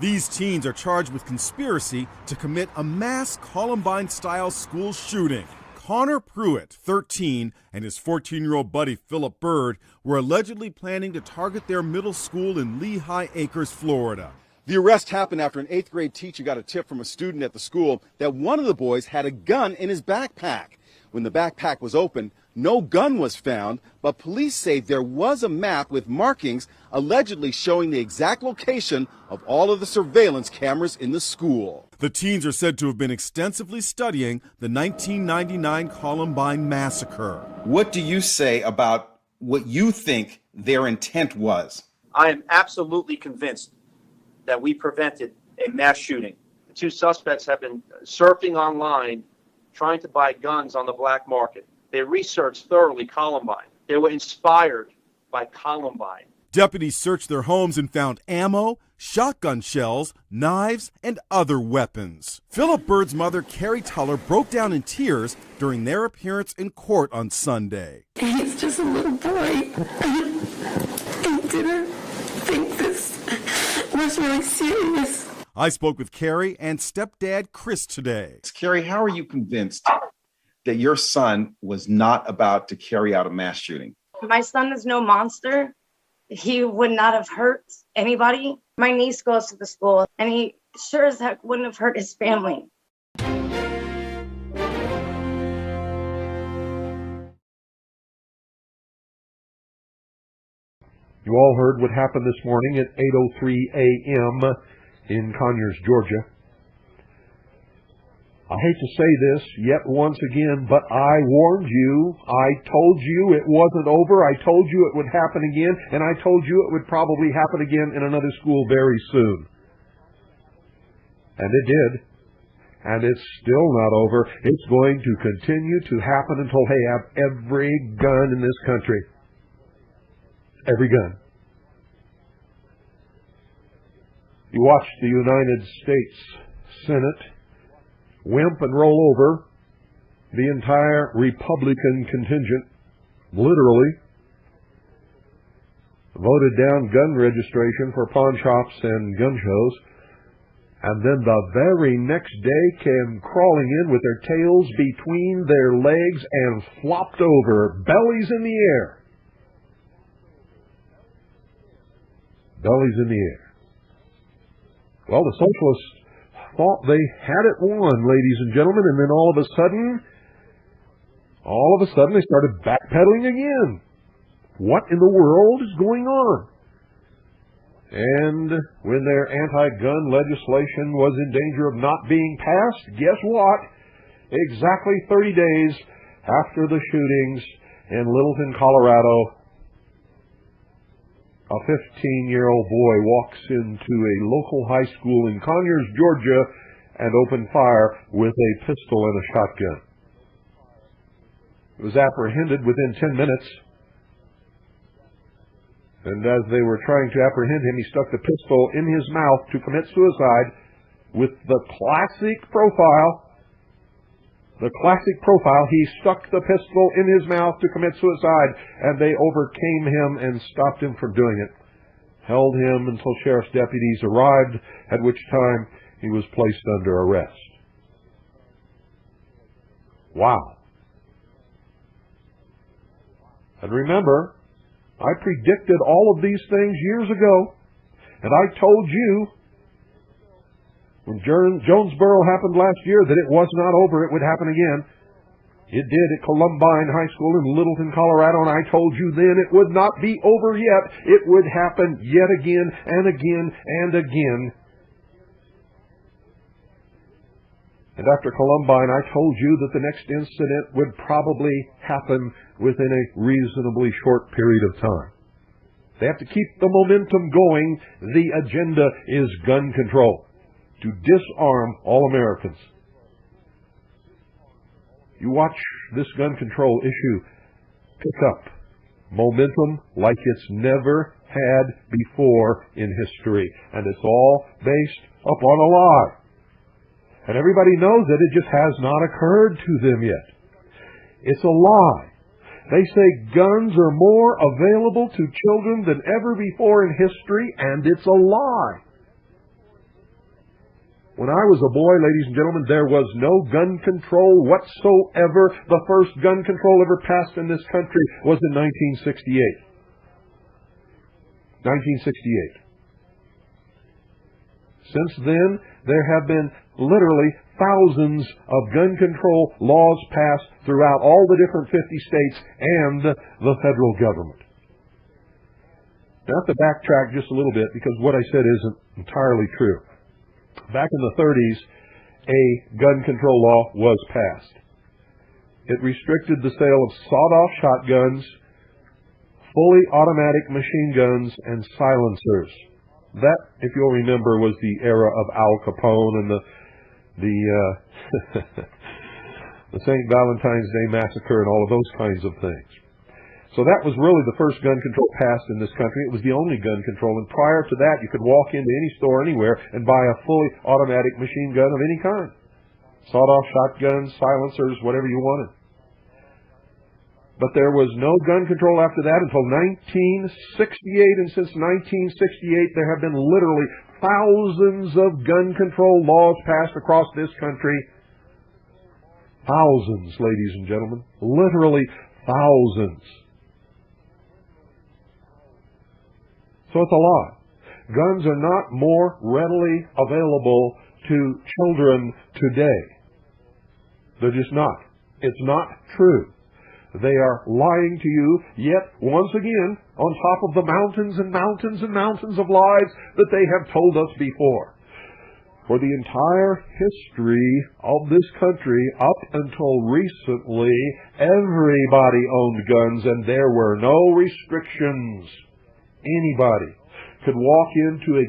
These teens are charged with conspiracy to commit a mass Columbine-style school shooting. Connor Pruitt, 13, and his 14-year-old buddy Philip Bird were allegedly planning to target their middle school in Lehigh Acres, Florida. The arrest happened after an 8th grade teacher got a tip from a student at the school that one of the boys had a gun in his backpack. When the backpack was opened, no gun was found, but police say there was a map with markings allegedly showing the exact location of all of the surveillance cameras in the school. The teens are said to have been extensively studying the 1999 Columbine massacre. What do you say about what you think their intent was? I am absolutely convinced that we prevented a mass shooting. The two suspects have been surfing online, trying to buy guns on the black market. They researched thoroughly Columbine. They were inspired by Columbine. Deputies searched their homes and found ammo, shotgun shells, knives, and other weapons. Philip Bird's mother, Carrie Tuller, broke down in tears during their appearance in court on Sunday. He's just a little boy. He didn't think this was really serious. I spoke with Carrie and stepdad Chris today. Carrie, how are you convinced that your son was not about to carry out a mass shooting? My son is no monster. He would not have hurt anybody. My niece goes to the school, and he sure as heck wouldn't have hurt his family. You all heard what happened this morning at 8:03 a.m. in Conyers, Georgia. I hate to say this yet once again, but I warned you. I told you it wasn't over. I told you it would happen again, and I told you it would probably happen again in another school very soon. And it did. And it's still not over. It's going to continue to happen until they have every gun in this country. Every gun. You watch the United States Senate wimp and roll over the entire Republican contingent, literally, voted down gun registration for pawn shops and gun shows, and then the very next day came crawling in with their tails between their legs and flopped over, bellies in the air. Bellies in the air. Well, the socialists thought they had it won, ladies and gentlemen, and then all of a sudden they started backpedaling again. What in the world is going on? And when their anti-gun legislation was in danger of not being passed, guess what? Exactly 30 days after the shootings in Littleton, Colorado, a 15-year-old boy walks into a local high school in Conyers, Georgia, and opened fire with a pistol and a shotgun. He was apprehended within 10 minutes. And as they were trying to apprehend him, he stuck the pistol in his mouth to commit suicide with the classic profile. The classic profile, he stuck the pistol in his mouth to commit suicide, and they overcame him and stopped him from doing it. Held him until sheriff's deputies arrived, at which time he was placed under arrest. Wow. And remember, I predicted all of these things years ago, and I told you when Jonesboro happened last year that it was not over, it would happen again. It did at Columbine High School in Littleton, Colorado, and I told you then it would not be over yet. It would happen yet again and again and again. And after Columbine, I told you that the next incident would probably happen within a reasonably short period of time. They have to keep the momentum going. The agenda is gun control, to disarm all Americans. You watch this gun control issue pick up momentum like it's never had before in history. And it's all based upon a lie. And everybody knows that it just has not occurred to them yet. It's a lie. They say guns are more available to children than ever before in history, and it's a lie. When I was a boy, ladies and gentlemen, there was no gun control whatsoever. The first gun control ever passed in this country was in 1968. 1968. Since then, there have been literally thousands of gun control laws passed throughout all the different 50 states and the federal government. Now, I have to backtrack just a little bit because what I said isn't entirely true. Back in the 30s, a gun control law was passed. It restricted the sale of sawed-off shotguns, fully automatic machine guns, and silencers. That, if you'll remember, was the era of Al Capone and the St. Valentine's Day Massacre and all of those kinds of things. So that was really the first gun control passed in this country. It was the only gun control. And prior to that, you could walk into any store anywhere and buy a fully automatic machine gun of any kind. Sawed-off shotguns, silencers, whatever you wanted. But there was no gun control after that until 1968. And since 1968, there have been literally thousands of gun control laws passed across this country. Thousands, ladies and gentlemen. Literally thousands. So it's a lot. Guns are not more readily available to children today. They're just not. It's not true. They are lying to you, yet once again, on top of the mountains and mountains and mountains of lies that they have told us before. For the entire history of this country, up until recently, everybody owned guns and there were no restrictions. Anybody could walk into a